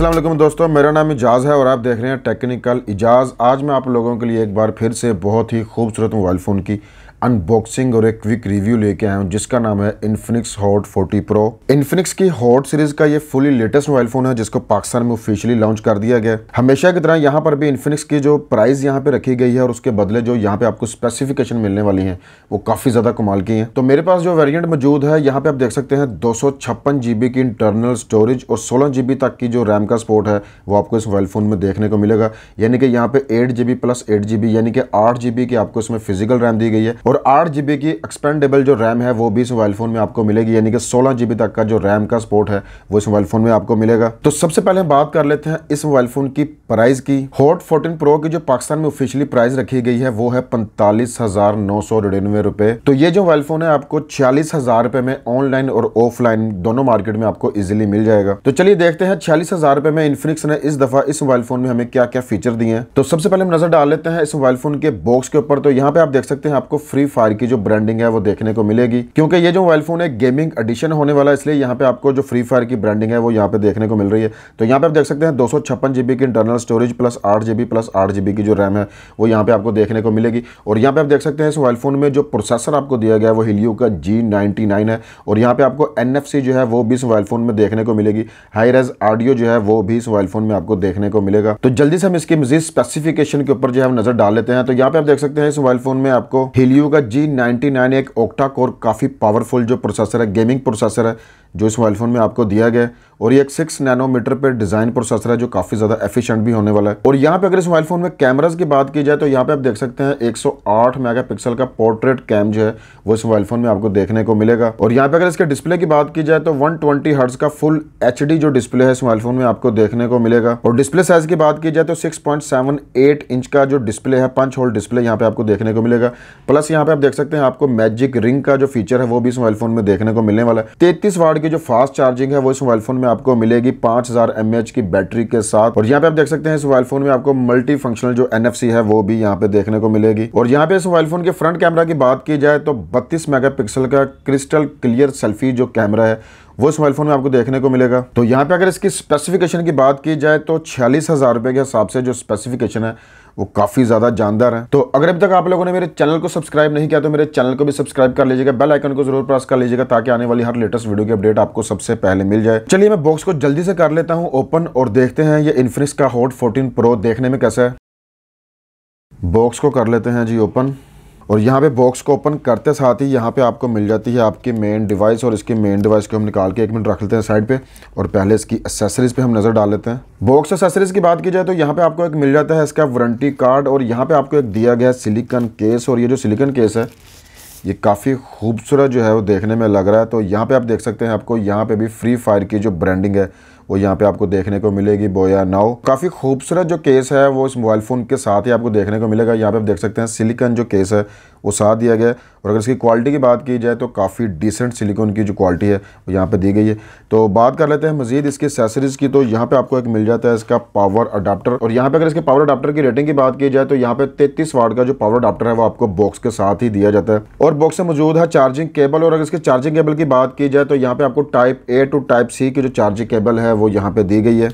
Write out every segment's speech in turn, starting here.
अस्सलाम वालेकुम दोस्तों, मेरा नाम इजाज़ है और आप देख रहे हैं टेक्निकल इजाज़। आज मैं आप लोगों के लिए एक बार फिर से बहुत ही खूबसूरत मोबाइल फ़ोन की अनबॉक्सिंग और एक क्विक रिव्यू लेके आया हूँ जिसका नाम है इन्फिनिक्स हॉट 40 प्रो। इन्फिनिक्स की हॉट सीरीज़ का ये फुली लेटेस्ट मोबाइल फ़ोन है जिसको पाकिस्तान में ऑफिशियली लॉन्च कर दिया गया। हमेशा की तरह यहाँ पर भी इन्फिनिक्स की जो प्राइस यहाँ पे रखी गई है और उसके बदले जो यहाँ पे आपको स्पेसिफिकेशन मिलने वाली हैं वो काफ़ी ज़्यादा कमाल की हैं। तो मेरे पास जो वेरियंट मौजूद है यहाँ पे आप देख सकते हैं 256 GB की इंटरनल स्टोरेज और 16 GB तक की जो रैम का सपोर्ट है वो आपको इस मोबाइल फ़ोन में देखने को मिलेगा। यानी कि यहाँ पे 8 GB प्लस 8 GB यानी कि 8 GB की आपको इसमें फिजिकल रैम दी गई है और 8 GB की एक्सपेंडेबल जो रैम है वो भी इस मोबाइल फोन में आपको मिलेगी। यानी कि 16 GB तक का जो रैम का सपोर्ट है वो इस मोबाइल फोन में आपको मिलेगा। तो सबसे पहले हम बात कर लेते हैं इस मोबाइल फोन की प्राइस की। हॉट 14 प्रो की जो पाकिस्तान में ऑफिशियली प्राइस रखी गई है वो है 45,999 रुपए। तो ये जो मोबाइल फोन है आपको 46,000 रुपए में ऑनलाइन और ऑफलाइन दोनों मार्केट में आपको इजिली मिल जाएगा। तो चलिए देखते हैं 46,000 रुपए में इन्फिनिक्स ने इस दफा इस मोबाइल फोन में हमें क्या क्या फीचर दिए हैं। तो सबसे पहले हम नजर डाल लेते हैं इस मोबाइल फोन के बॉक्स के ऊपर। तो यहाँ पे आप देख सकते हैं आपको फ्री फायर की जो ब्रांडिंग है वो देखने को मिलेगी, क्योंकि ये जो मोबाइल फोन है गेमिंग एडिशन होने वाला है, इसलिए यहाँ पे आपको जो फ्री फायर की ब्रांडिंग है वो यहाँ पे देखने को मिल रही है। तो यहाँ पे आप देख सकते हैं 256 GB की internal storage plus 8 GB plus 8 GB की जो रैम है वो यहाँ पे आपको देखने को मिलेगी। और यहाँ पे आप देख सकते हैं इस मोबाइल फोन में जो प्रोसेसर आपको दिया गया है वो हीलियो का G99 है और यहाँ पे आपको NFC जो है वो भी इस मोबाइल फोन में देखने को मिलेगी। हाई रेज ऑडियो जो है वो भी इस मोबाइल फोन में आपको देखने को मिलेगा। तो जल्दी से हम इसकी मजीद स्पेसिफिकेशन के ऊपर जो है हम नजर डाल लेते हैं। तो यहाँ पे आप देख सकते हैं इस मोबाइल फोन में आपको हीलियो का G99 एक ऑक्टा कोर काफी पावरफुल जो प्रोसेसर है, गेमिंग प्रोसेसर है जो इस मोबाइल फोन में आपको दिया गया है और ये एक 6 नैनोमीटर पे डिजाइन प्रोसेसर है जो काफी ज्यादा एफिशिएंट भी होने वाला है। और यहाँ पे अगर इस मोबाइल फोन में कैमरास की बात की जाए तो यहाँ पे आप देख सकते हैं 108 मेगापिक्सल का पोर्ट्रेट कैम जो है वो इस मोबाइल फोन में आपको देखने को मिलेगा। और यहाँ पे अगर इसके डिस्प्ले की बात की जाए तो 120 हर्ट्ज का फुल HD जो डिस्प्ले है इस मोबाइल फोन में आपको देखने को मिलेगा। और डिस्प्ले साइज की बात की जाए तो 6.78 इंच का जो डिस्प्ले है, पंच होल डिस्प्ले यहाँ पे आपको देखने को मिलेगा। प्लस यहाँ पे आप देख सकते हैं आपको मैजिक रिंग का जो फीचर है वो भी इस मोबाइल फोन में देखने को मिलने वाला है। 33 वाट की जो फास्ट चार्जिंग है वो इस मोबाइल फोन में आपको मिलेगी 5000 mAh की बैटरी के साथ। और यहाँ पे आप देख सकते हैं इस मोबाइल फोन में आपको मल्टी फंक्शनल जो NFC है वो भी यहाँ पे देखने को मिलेगी। और यहाँ पे इस मोबाइल फोन के फ्रंट कैमरा की बात की जाए तो 32 मेगापिक्सल का क्रिस्टल क्लियर सेल्फी जो कैमरा है वो इस मोबाइल फोन में आपको देखने को मिलेगा। तो यहाँ पे अगर इसकी स्पेसिफिकेशन की बात की जाए तो 46,000 रुपए के हिसाब से जो स्पेसिफिकेशन है वो काफी ज्यादा जानदार है। तो अगर अभी तक आप लोगों ने मेरे चैनल को सब्सक्राइब नहीं किया तो मेरे चैनल को भी सब्सक्राइब कर लीजिएगा, बेल आइकन को जरूर प्रेस कर लीजिएगा ताकि आने वाली हर लेटेस्ट वीडियो की अपडेट आपको सबसे पहले मिल जाए। चलिए मैं बॉक्स को जल्दी से कर लेता हूं ओपन और देखते हैं ये इन्फिनिक्स का हॉट 14 प्रो देखने में कैसा है। बॉक्स को कर लेते हैं जी ओपन। और यहाँ पे बॉक्स को ओपन करते साथ ही यहाँ पे आपको मिल जाती है आपकी मेन डिवाइस। और इसकी मेन डिवाइस को हम निकाल के 1 मिनट रख लेते हैं साइड पे और पहले इसकी एक्सेसरीज पे हम नज़र डाल लेते हैं। बॉक्स एक्सेसरीज की बात की जाए तो यहाँ पे आपको एक मिल जाता है इसका वारंटी कार्ड और यहाँ पे आपको एक दिया गया सिलिकॉन केस। और ये जो सिलिकॉन केस है ये काफ़ी खूबसूरत जो है वो देखने में लग रहा है। तो यहाँ पे आप देख सकते हैं आपको यहाँ पे भी फ्री फायर की जो ब्रांडिंग है वो यहाँ पे आपको देखने को मिलेगी, बोया नाउ। काफ़ी खूबसूरत जो केस है वो इस मोबाइल फ़ोन के साथ ही आपको देखने को मिलेगा। यहाँ पे आप देख सकते हैं सिलिकॉन जो केस है वो साथ दिया गया है। और अगर इसकी क्वालिटी की बात की जाए तो काफ़ी डिसेंट सिलिकॉन की जो क्वालिटी है वो यहाँ पे दी गई है। तो बात कर लेते हैं मजीद इसकी एक्सेसरीज़ की। तो यहाँ पे आपको एक मिल जाता है इसका पावर अडाप्टर। और यहाँ पे अगर इसके पावर अडाप्टर की रेटिंग की बात की जाए तो यहाँ पे 33 वाट का जो पावर अडाप्टर है वो आपको बॉक्स के साथ ही दिया जाता है। और बॉक्स में मौजूद है चार्जिंग केबल। और अगर इसके चार्जिंग केबल की बात की जाए तो यहाँ पे आपको type A to type C की जो चार्जिंग केबल है वो यहाँ पे दी गई है।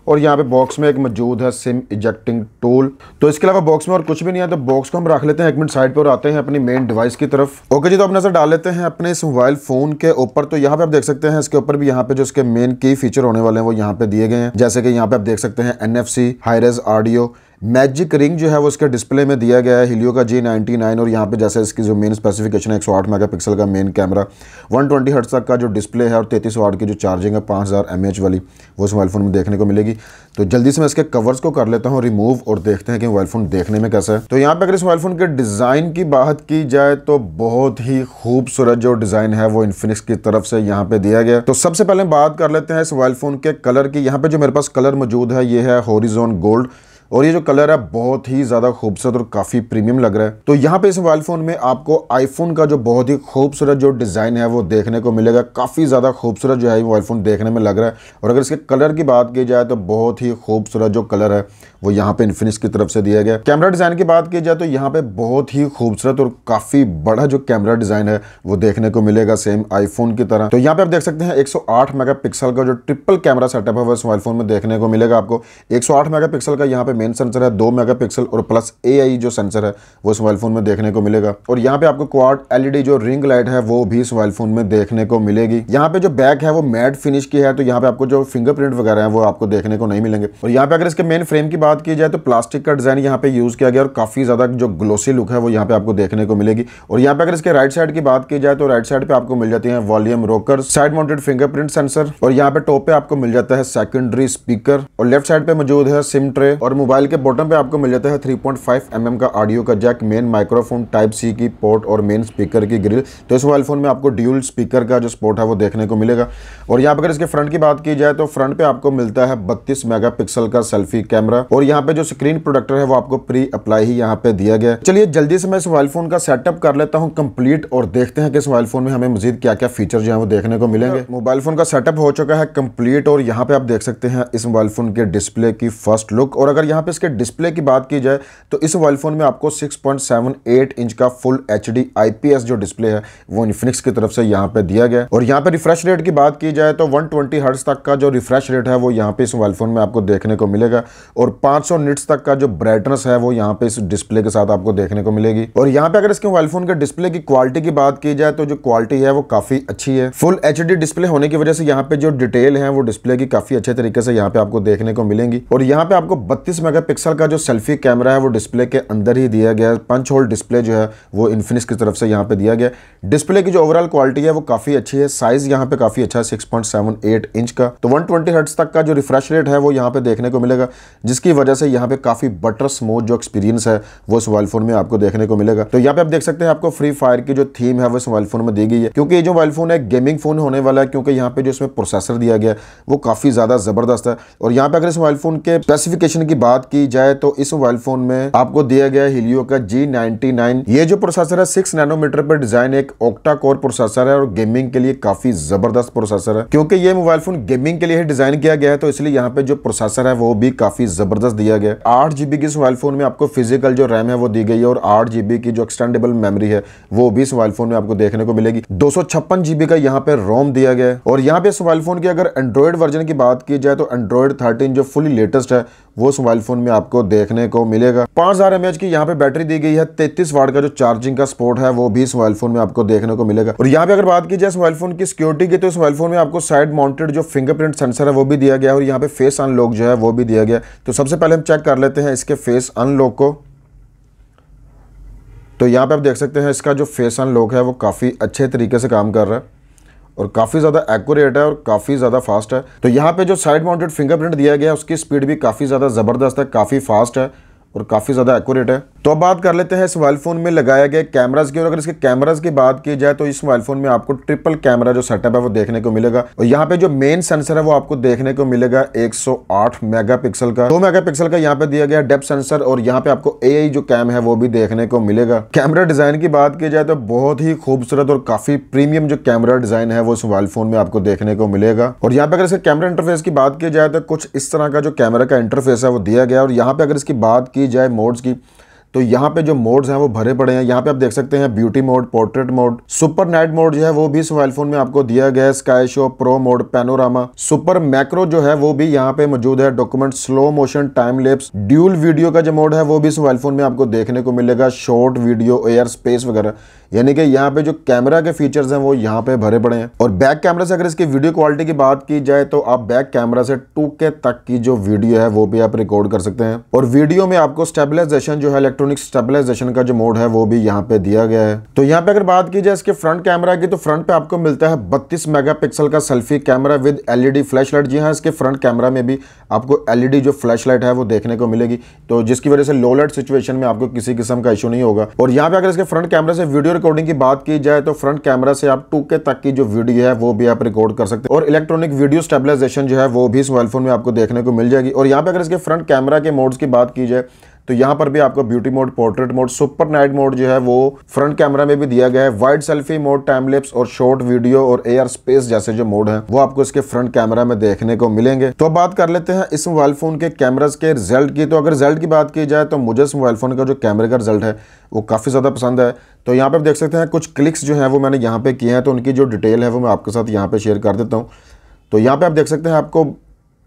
और यहाँ पे बॉक्स में एक मौजूद है सिम इजेक्टिंग टूल। तो इसके अलावा बॉक्स में और कुछ भी नहीं है। तो बॉक्स को हम रख लेते हैं 1 मिनट साइड पे और आते हैं अपनी मेन डिवाइस की तरफ। ओके जी, तो अब नजर डाल लेते हैं अपने इस मोबाइल फोन के ऊपर। तो यहाँ पे आप देख सकते हैं इसके ऊपर भी यहाँ पे जो इसके मेन की फीचर होने वाले हैं वो यहाँ पे दिए गए हैं। जैसे कि यहाँ पे आप देख सकते हैं NFC, high res audio, magic ring जो है वो इसके डिस्प्ले में दिया गया है, हीलियो का G99। और यहाँ पे जैसे इसकी जो मेन स्पेसिफिकेशन है 108 मेगापिक्सल का मेन कैमरा, 120 हर्ट्ज तक का जो डिस्प्ले है और 33 वाट की जो चार्जिंग है 5000 mAh वाली वो इस मोबाइल फोन में देखने को मिलेगी। तो जल्दी से मैं इसके कवर्स को कर लेता हूँ रिमूव और देखते हैं कि मोबाइल फोन देखने में कैसा है। तो यहाँ पे अगर इस मोबाइल फोन के डिज़ाइन की बात की जाए तो बहुत ही खूबसूरत जो डिज़ाइन है वो इन्फिनिक्स की तरफ से यहाँ पे दिया गया। तो सबसे पहले बात कर लेते हैं इस मोबाइल फोन के कलर की। यहाँ पे जो मेरे पास कलर मौजूद है ये है हॉरिजॉन गोल्ड। और ये जो कलर है बहुत ही ज़्यादा खूबसूरत और काफ़ी प्रीमियम लग रहा है। तो यहाँ पे इस मोबाइल फ़ोन में आपको आईफोन का जो बहुत ही खूबसूरत जो डिज़ाइन है वो देखने को मिलेगा। काफ़ी ज़्यादा खूबसूरत जो है मोबाइल फ़ोन देखने में लग रहा है। और अगर इसके कलर की बात की जाए तो बहुत ही खूबसूरत जो कलर है वो यहाँ पे इन्फिनिक्स की तरफ से दिया गया। कैमरा डिज़ाइन की बात की जाए तो यहाँ पे बहुत ही खूबसूरत और काफ़ी बड़ा जो कैमरा डिज़ाइन है वो देखने को मिलेगा सेम आईफोन की तरह। तो यहाँ पे आप देख सकते हैं 108 मेगापिक्सल का जो ट्रिपल कैमरा सेटअप है वो इस मोबाइल फ़ोन में देखने को मिलेगा आपको। 108 मेगापिक्सल का यहाँ पे मेन सेंसर है, 2 मेगापिक्सल और प्लस AI जो सेंसर है वो इस मोबाइल फ़ोन में देखने को मिलेगा। और यहाँ पे आपको क्वाड LED जो रिंग लाइट है वो भी इस मोबाइल फ़ोन में देखने को मिलेगी। यहाँ पे जो बैक है वो मैट फिनिश की है, तो यहाँ पे आपको जो फिंगरप्रिंट वगैरह है वो आपको देखने को नहीं मिलेंगे। और यहाँ पे अगर इसके मेन फ्रेम की बात की जाए तो प्लास्टिक का डिजाइन यहाँ पे यूज किया गया और काफी ज्यादा जो ग्लोसी लुक है वो यहाँ पे आपको देखने को मिलेगी। और यहाँ पे अगर इसके राइट साइड की बात की जाए तो राइट साइड पे आपको मिल जाती है volume rocker, side mounted fingerprint sensor, और यहाँ पे टॉप पे आपको मिल जाता है सेकेंडरी स्पीकर, और लेफ्ट साइड पे मौजूद है सिम ट्रे, और मोबाइल के बॉटम पे आपको मिल जाता है 3.5 mm का ऑडियो का jack, main microphone type C की पोर्ट और मेन स्पीकर की ग्रिल। तो इस मोबाइल फोन में आपको ड्यूल स्पीकर का जो सपोर्ट है वो देखने को मिलेगा। और यहाँ पे अगर इसके फ्रंट की बात की जाए तो फ्रंट पे आपको मिलता है 32 मेगापिक्सल का सेल्फी कैमरा, और यहाँ पे जो स्क्रीन प्रोटेक्टर है वो आपको प्री अप्लाई ही यहाँ पे दिया गया। चलिए जल्दी से मैं इस मोबाइल फोन का सेटअप कर लेता हूँ कंप्लीट, और देखते हैं कि इस मोबाइल फोन में हमें मजीद क्या क्या फीचर जो है वो देखने को मिलेंगे। मोबाइल फोन का सेटअप हो चुका है कंप्लीट, और यहाँ पे आप देख सकते हैं इस मोबाइल फोन के डिस्प्ले की फर्स्ट लुक। और अगर यहाँ पे इसके डिस्प्ले की बात की जाए तो इस मोबाइल फोन में आपको 6.78 इंच का फुल HD IPS जो डिस्प्ले है वो इन्फिनिक्स की तरफ से यहाँ पे दिया गया। और यहाँ पे रिफ्रेश रेट की बात की जाए तो 120 हर्ट्ज तक का जो रिफ्रेश रेट है वो यहाँ पे इस मोबाइल फोन में आपको देखने को मिलेगा, और 500 निट्स तक का जो ब्राइटनेस है वो यहाँ पे इस डिस्प्ले के साथ आपको देखने को मिलेगी। और यहाँ पे अगर इसके मोबाइल फोन के डिस्प्ले की क्वालिटी की बात की जाए तो जो क्वालिटी है वो काफी अच्छी है। फुल HD डिस्प्ले होने की वजह से यहाँ पे जो डिटेल है वो डिस्प्ले की काफी अच्छे तरीके से यहाँ पे आपको देखने को मिलेंगी। और यहाँ पे आपको 32 मेगापिक्सल का जो सेल्फी कैमरा है वो डिस्प्ले के अंदर ही दिया गया है। पंच होल डिस्प्ले जो है वो इन्फिनिक्स की तरफ से यहाँ पे दिया गया। डिस्प्ले की जो ओवरऑल क्वालिटी है वो काफी अच्छी है। साइज यहाँ पे काफी अच्छा है 6.78 इंच का। तो 120 हर्ट्ज तक का जो रिफ्रेश रेट है वो यहाँ पे देखने को मिलेगा, जिसकी वजह से यहाँ पे काफी बटर स्मूथ जो एक्सपीरियंस है वो इस मोबाइल फोन में आपको देखने को मिलेगा। तो यहाँ पे आप देख सकते हैं आपको फ्री फायर की जो थीम है वो इस मोबाइल फोन में दी गई है, क्योंकि ये जो मोबाइल फोन है गेमिंग फोन होने वाला है, क्योंकि यहाँ पे जो इसमें प्रोसेसर दिया गया है वो काफी ज्यादा जबरदस्त है। और यहाँ पे अगर इस मोबाइल फोन के स्पेसिफिकेशन की बात की जाए तो इस मोबाइल फोन में आपको दिया गया हीलियो का G99। ये जो प्रोसेसर है 6 नैनोमीटर पर डिजाइन एक ऑक्टा कोर प्रोसेसर है, और गेमिंग के लिए काफी जबरदस्त प्रोसेसर है। क्योंकि ये मोबाइल फोन गेमिंग के लिए ही डिजाइन किया गया है तो इसलिए यहाँ पे जो प्रोसेसर है वो भी काफी जबरदस्त दिया गया है। 8 GB की इस मोबाइल फोन में आपको फिजिकल जो रैम है वो दी गई है, और 8 GB की जो एक्सटेंडेबल मेमोरी है वो भी इस मोबाइल फोन में आपको देखने को मिलेगी। 256 GB का यहाँ पे रोम दिया गया है। और यहाँ पे इस मोबाइल फोन की अगर एंड्रॉइड वर्जन की बात की जाए तो एंड्रॉइड 13 जो फुली लेटेस्ट है वो इस मोबाइल फोन में आपको देखने को मिलेगा। 5000 mAh की यहाँ पे बैटरी दी गई है। 33 वाट का जो चार्जिंग का सपोर्ट है वो भी इस मोबाइल फोन में आपको देखने को मिलेगा। और यहाँ पे अगर बात की जाए इस मोबाइल फोन की सिक्योरिटी की तो इस मोबाइल फोन में आपको साइड माउंटेड जो फिंगरप्रिंट सेंसर है वो भी दिया गया है, और यहाँ पे फेस अनलॉक जो है वो भी दिया गया। तो सबसे पहले हम चेक कर लेते हैं इसके फेस अनलॉक को। तो यहाँ पे आप देख सकते हैं इसका जो फेस अनलॉक है वो काफ़ी अच्छे तरीके से काम कर रहा है और काफ़ी ज़्यादा एक्यूरेट है और काफ़ी ज़्यादा फास्ट है। तो यहाँ पे जो साइड माउंटेड फिंगरप्रिंट दिया गया है उसकी स्पीड भी काफ़ी ज़्यादा ज़बरदस्त है, काफ़ी फास्ट है और काफ़ी ज़्यादा एक्यूरेट है। तो अब बात कर लेते हैं इस मोबाइल फ़ोन में लगाए गए कैमराज की। और अगर इसके कैमराज की बात की जाए तो इस मोबाइल फ़ोन में आपको ट्रिपल कैमरा जो सेटअप है वो देखने को मिलेगा। और यहाँ पे जो मेन सेंसर है वो आपको देखने को मिलेगा 108 मेगापिक्सल का। 2 मेगापिक्सल का यहाँ पे दिया गया डेप्थ सेंसर, और यहाँ पे आपको AI जो कैम है वो भी देखने को मिलेगा। कैमरा डिज़ाइन की बात की जाए तो बहुत ही खूबसूरत और काफ़ी प्रीमियम जो कैमरा डिज़ाइन है वो इस मोबाइल फ़ोन में आपको देखने को मिलेगा। और यहाँ पे अगर इसके कैमरा इंटरफेस की बात की जाए तो कुछ इस तरह का जो कैमरा का इंटरफेस है वो दिया गया। और यहाँ पे अगर इसकी बात की जाए मोड्स की तो यहाँ पे जो मोड्स हैं वो भरे पड़े हैं। यहाँ पे आप देख सकते हैं beauty mode, portrait mode, super night mode जो है वो भी इस मोबाइल फोन में आपको दिया गया है, sky show, pro mode, panorama, super macro जो है वो भी यहाँ पे मौजूद है, document, slow motion, time lapse, dual video का जो मोड है वो भी इस मोबाइल फोन में आपको देखने को मिलेगा, शॉर्ट वीडियो, एयर स्पेस वगैरह। यानी कि यहाँ पे जो कैमरा के फीचर्स हैं वो यहाँ पे भरे पड़े हैं। और बैक कैमरा से अगर इसकी वीडियो क्वालिटी की बात की जाए तो आप बैक कैमरा से 2K तक की जो वीडियो है वो भी आप रिकॉर्ड कर सकते हैं। और वीडियो में आपको स्टेबलाइजेशन जो है इलेक्ट्रॉनिक इलेक्ट्रॉनिक स्टेबलाइजेशन का जो मोड है वो भी यहाँ पे दिया गया है। तो यहाँ पे अगर बात की जाए इसके फ्रंट कैमरा की, तो फ्रंट पे आपको मिलता है 32 मेगापिक्सल का selfie camera with LED flashlight. जी हाँ, इसके फ्रंट कैमरा में भी आपको एलईडी जो फ्लैशलाइट है वो देखने को मिलेगी, तो जिसकी वजह से लो लाइट सिचुएशन में आपको किसी किस्म का इशू नहीं होगा। और यहाँ पे अगर इसके फ्रंट कैमरा से वीडियो रिकॉर्डिंग की बात की जाए तो फ्रंट कैमरा से आप 2K तक की जो वीडियो है वो भी आप रिकॉर्ड कर सकते हैं, और इलेक्ट्रॉनिक वीडियो स्टेबलाइजेशन जो है वो भी इस मोबाइल फोन में आपको देखने को मिल जाएगी। और यहाँ पे अगर इसके फ्रंट कैमरा के मोड्स की बात की जाए तो यहाँ पर भी आपको beauty mode, portrait mode, super night mode जो है वो फ्रंट कैमरा में भी दिया गया है। Wide selfie mode, time lapse और शॉर्ट वीडियो और एआर स्पेस जैसे जो मोड हैं वो आपको इसके फ्रंट कैमरा में देखने को मिलेंगे। तो अब बात कर लेते हैं इस मोबाइल फोन के कैमरास के रिजल्ट की। तो अगर रिजल्ट की बात की जाए तो मुझे इस मोबाइल फोन का जो कैमरे का रिजल्ट है वो काफ़ी ज़्यादा पसंद है। तो यहाँ पे आप देख सकते हैं कुछ क्लिक्स जो हैं वो मैंने यहाँ पे किए हैं, तो उनकी जो डिटेल है वो मैं आपके साथ यहाँ पे शेयर कर देता हूँ। तो यहाँ पे आप देख सकते हैं आपको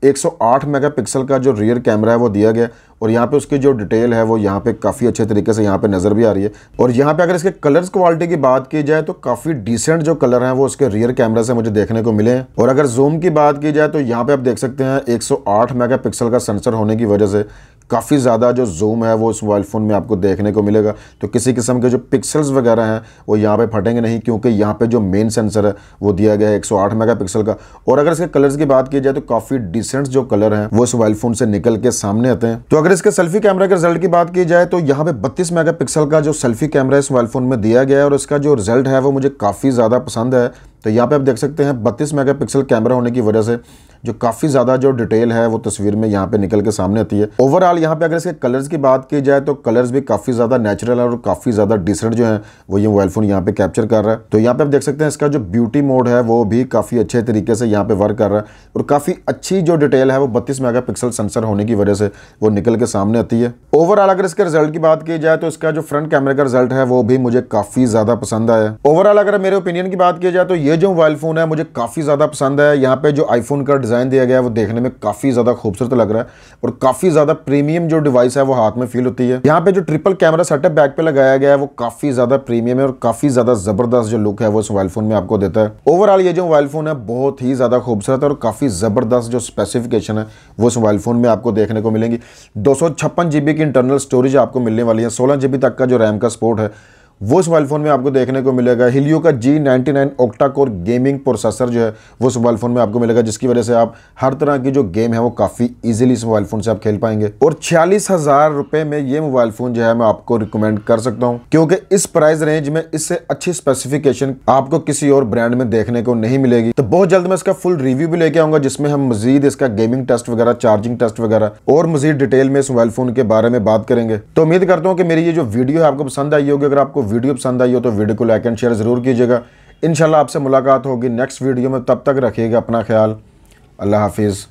108 मेगापिक्सल का जो रियर कैमरा है वो दिया गया, और यहाँ पे उसकी जो डिटेल है वो यहाँ पे काफ़ी अच्छे तरीके से यहाँ पे नज़र भी आ रही है। और यहाँ पे अगर इसके कलर्स क्वालिटी की बात की जाए तो काफ़ी डिसेंट जो कलर हैं वो उसके रियर कैमरा से मुझे देखने को मिले हैं। और अगर जूम की बात की जाए तो यहाँ पे आप देख सकते हैं 108 मेगापिक्सल का सेंसर होने की वजह से काफ़ी ज़्यादा जो जूम है वो इस मोबाइल फ़ोन में आपको देखने को मिलेगा। तो किसी किस्म के जो पिक्सल्स वगैरह हैं वो यहाँ पे फटेंगे नहीं, क्योंकि यहाँ पे जो मेन सेंसर है वो दिया गया है 108 मेगापिक्सल का। और अगर इसके कलर्स की बात की जाए तो काफ़ी डिसेंट जो कलर हैं वो इस मोबाइल फ़ोन से निकल के सामने आते हैं। तो अगर इसके सेल्फी कैमरा के रिजल्ट की बात की जाए तो यहाँ पे 32 मेगापिक्सल का जो सेल्फी कैमरा इस मोबाइल फ़ोन में दिया गया है, और इसका जो रिजल्ट है वो मुझे काफ़ी ज़्यादा पसंद है। तो यहाँ पे आप देख सकते हैं 32 मेगापिक्सल कैमरा होने की वजह से जो काफ़ी ज़्यादा जो डिटेल है वो तस्वीर में यहाँ पे निकल के सामने आती है। ओवरऑल यहाँ पे अगर इसके कलर्स की बात की जाए तो कलर्स भी काफ़ी ज़्यादा नेचुरल है और काफ़ी ज़्यादा डिसेंट जो है वो ये मोबाइल फ़ोन यहाँ पे कैप्चर कर रहा है। तो यहाँ पे आप देख सकते हैं इसका जो ब्यूटी मोड है वो भी काफ़ी अच्छे तरीके से यहाँ पे वर्क कर रहा है, और काफ़ी अच्छी जो डिटेल है वो 32 मेगापिक्सल सेंसर होने की वजह से वो निकल के सामने आती है। ओवरऑल अगर इसके रिजल्ट की बात की जाए तो इसका जो फ्रंट कैमरे का रिजल्ट है वो भी मुझे काफ़ी ज़्यादा पसंद आया। ओवरऑल अगर मेरे ओपिनियन की बात की जाए तो ये जो मोबाइल फ़ोन है मुझे काफ़ी ज़्यादा पसंद है। यहाँ पे जो आईफोन का डिज़ाइन दिया गया है वो देखने में काफ़ी ज़्यादा खूबसूरत लग रहा है, और काफ़ी ज़्यादा प्रीमियम जो डिवाइस है वो हाथ में फील होती है। यहाँ पे जो ट्रिपल कैमरा सेटअप बैक पे लगाया गया है वो काफ़ी ज़्यादा प्रीमियम है, और काफ़ी ज़्यादा ज़बरदस्त जो लुक है वो इस मोबाइल फ़ोन में आपको देता है। ओवरऑल ये जो मोबाइल फ़ोन है बहुत ही ज़्यादा खूबसूरत है, और काफ़ी ज़बरदस्त जो स्पेसिफिकेशन है वो इस मोबाइल फ़ोन में आपको देखने को मिलेंगी। 256 GB की इंटरनल स्टोरेज आपको मिलने वाली है, 16 GB तक का जो रैम का सपोर्ट है वो इस मोबाइल फ़ोन में आपको देखने को मिलेगा। हिलियो का G99 octa core gaming processor जो है वो इस मोबाइल फ़ोन में आपको मिलेगा, जिसकी वजह से आप हर तरह की जो गेम है वो काफ़ी इजीली इस मोबाइल फ़ोन से आप खेल पाएंगे। और 46,000 रुपये में ये मोबाइल फ़ोन जो है मैं आपको रिकमेंड कर सकता हूँ, क्योंकि इस प्राइस रेंज में इससे अच्छी स्पेसिफिकेशन आपको किसी और ब्रांड में देखने को नहीं मिलेगी। तो बहुत जल्द मैं इसका फुल रिव्यू भी लेके आऊँगा, जिसमें हम मजीद इसका गेमिंग टेस्ट वगैरह, चार्जिंग टेस्ट वगैरह और मजीद डिटेल में इस मोबाइल फ़ोन के बारे में बात करेंगे। तो उम्मीद करता हूँ कि मेरी ये जो वीडियो है आपको पसंद आई होगी। अगर आपको वीडियो पसंद आई हो तो वीडियो को लाइक एंड शेयर जरूर कीजिएगा। इंशाल्लाह आपसे मुलाकात होगी नेक्स्ट वीडियो में, तब तक रखिएगा अपना ख्याल। अल्लाह हाफिज़।